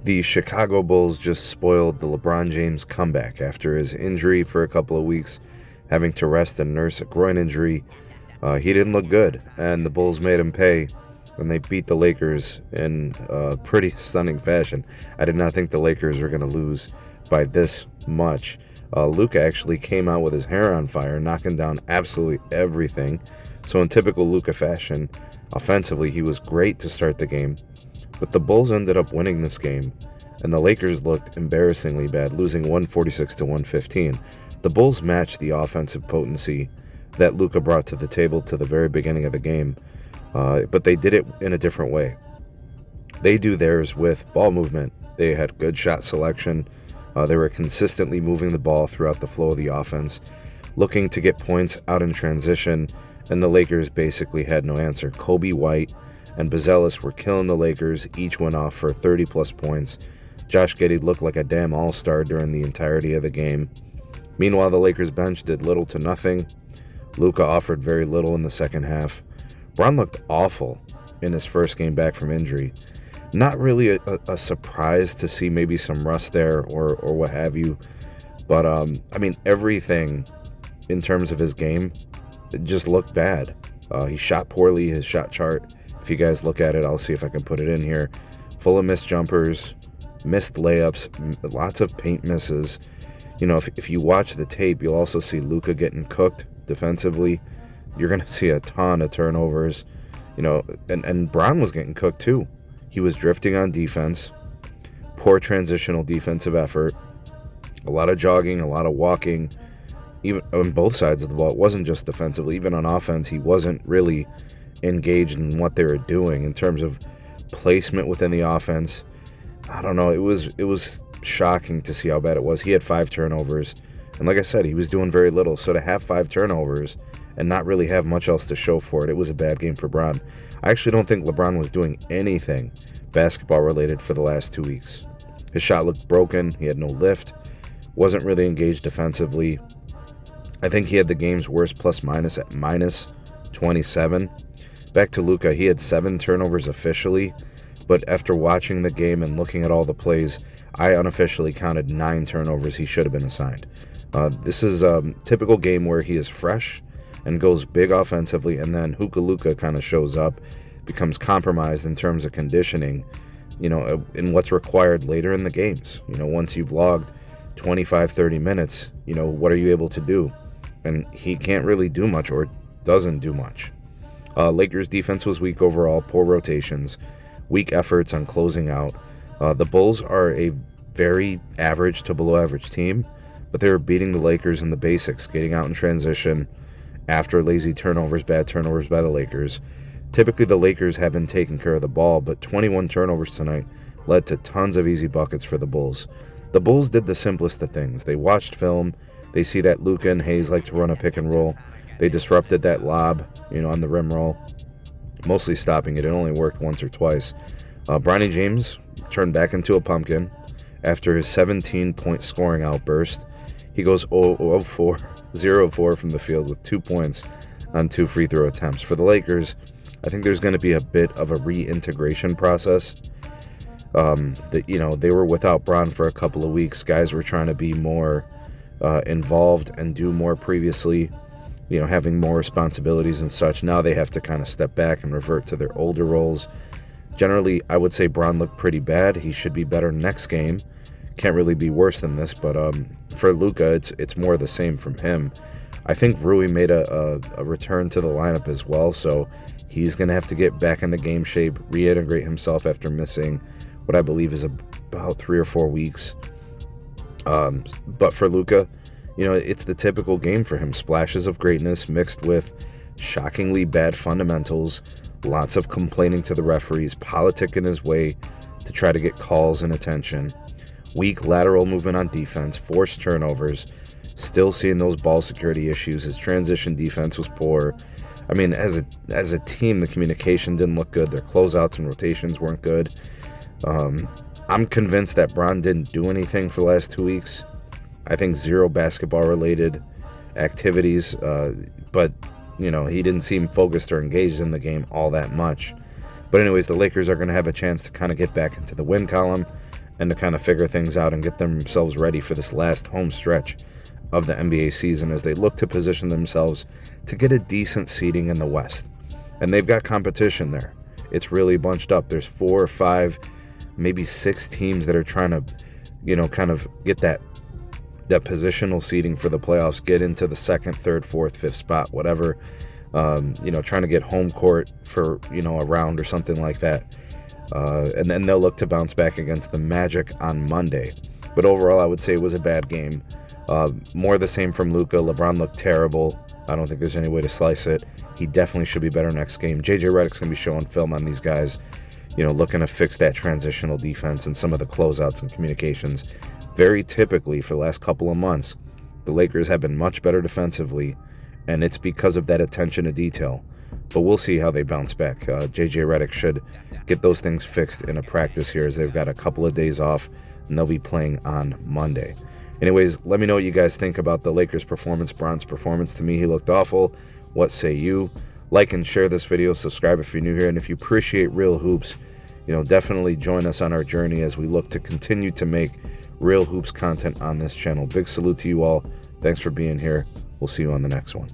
The Chicago Bulls just spoiled the LeBron James comeback after his injury for a couple of weeks, having to rest and nurse a groin injury. He didn't look good, and the Bulls made him pay when they beat the Lakers in pretty stunning fashion. I did not think the Lakers were going to lose by this much. Luka actually came out with his hair on fire, knocking down absolutely everything. So in typical Luka fashion, offensively, he was great to start the game. But the Bulls ended up winning this game, and the Lakers looked embarrassingly bad, losing 146 to 115. The Bulls matched the offensive potency that Luka brought to the table to the very beginning of the game, but they did it in a different way. They do theirs with ball movement. They had good shot selection. They were consistently moving the ball throughout the flow of the offense, looking to get points out in transition, and the Lakers basically had no answer. Kobe White and Bazelis were killing the Lakers. Each went off for 30-plus points. Josh Giddey looked like a damn all-star during the entirety of the game. Meanwhile, the Lakers bench did little to nothing. Luka offered very little in the second half. Bron looked awful in his first game back from injury. Not really a surprise to see maybe some rust there or what have you. But, everything in terms of his game just looked bad. He shot poorly. His shot chart, if you guys look at it, I'll see if I can put it in here, full of missed jumpers, missed layups, lots of paint misses. You know, if you watch the tape, you'll also see Luka getting cooked defensively. You're going to see a ton of turnovers, and Bron was getting cooked too. He was drifting on defense, poor transitional defensive effort, a lot of jogging, a lot of walking, even on both sides of the ball. It wasn't just defensively. Even on offense, he wasn't really engaged in what they were doing in terms of placement within the offense. I don't know. It was shocking to see how bad it was. He had 5 turnovers, and like I said, he was doing very little. So to have 5 turnovers and not really have much else to show for it, it was a bad game for Bron. I actually don't think LeBron was doing anything basketball related for the last 2 weeks. His shot looked broken. He had no lift. Wasn't really engaged defensively. I think he had the game's worst plus minus at minus 27. Back to Luka, he had 7 turnovers officially, but after watching the game and looking at all the plays, I unofficially counted 9 turnovers he should have been assigned. This is a typical game where he is fresh and goes big offensively, and then Hookah Luka kind of shows up, becomes compromised in terms of conditioning, in what's required later in the games. Once you've logged 25, 30 minutes, what are you able to do? And he can't really do much, or doesn't do much. Lakers defense was weak overall, poor rotations, weak efforts on closing out. The Bulls are a very average to below average team, but they were beating the Lakers in the basics, getting out in transition after lazy turnovers, bad turnovers by the Lakers. Typically the Lakers have been taking care of the ball, but 21 turnovers tonight led to tons of easy buckets for the Bulls. The Bulls did the simplest of things. They watched film. They see that Luka and Hayes like to run a pick and roll. They disrupted that lob, on the rim roll, mostly stopping it. It only worked once or twice. Bronny James turned back into a pumpkin after his 17-point scoring outburst. He goes 0-4 from the field with 2 points on 2 free throw attempts. For the Lakers, I think there's going to be a bit of a reintegration process. They were without Bron for a couple of weeks. Guys were trying to be more involved and do more previously, having more responsibilities and such. Now they have to kind of step back and revert to their older roles. Generally, I would say Bron looked pretty bad. He should be better next game. Can't really be worse than this, but for Luka, it's more the same from him. I think Rui made a return to the lineup as well, so he's going to have to get back into game shape, reintegrate himself after missing what I believe is about 3 or 4 weeks. But for Luka, it's the typical game for him. Splashes of greatness mixed with shockingly bad fundamentals, lots of complaining to the referees, politicking his way to try to get calls and attention, weak lateral movement on defense, forced turnovers, still seeing those ball security issues. His transition defense was poor. As a team, the communication didn't look good. Their closeouts and rotations weren't good. I'm convinced that Bron didn't do anything for the last 2 weeks. I think 0 basketball-related activities, but, he didn't seem focused or engaged in the game all that much. But anyways, the Lakers are going to have a chance to kind of get back into the win column and to kind of figure things out and get themselves ready for this last home stretch of the NBA season as they look to position themselves to get a decent seeding in the West. And they've got competition there. It's really bunched up. There's 4 or 5, maybe 6 teams that are trying to, kind of get that positional seeding for the playoffs, get into the 2nd, 3rd, 4th, 5th spot, whatever, trying to get home court for, a round or something like that. And then they'll look to bounce back against the Magic on Monday. But overall, I would say it was a bad game. More the same from Luka. LeBron looked terrible. I don't think there's any way to slice it. He definitely should be better next game. JJ Redick's going to be showing film on these guys, looking to fix that transitional defense and some of the closeouts and communications. Very typically, for the last couple of months, the Lakers have been much better defensively, and it's because of that attention to detail. But we'll see how they bounce back. JJ Redick should get those things fixed in a practice here, as they've got a couple of days off, and they'll be playing on Monday. Anyways, let me know what you guys think about the Lakers' performance. Bron's performance, to me, he looked awful. What say you? Like and share this video. Subscribe if you're new here. And if you appreciate Real Hoops, definitely join us on our journey as we look to continue to make Real Hoops content on this channel. Big salute to you all. Thanks for being here. We'll see you on the next one.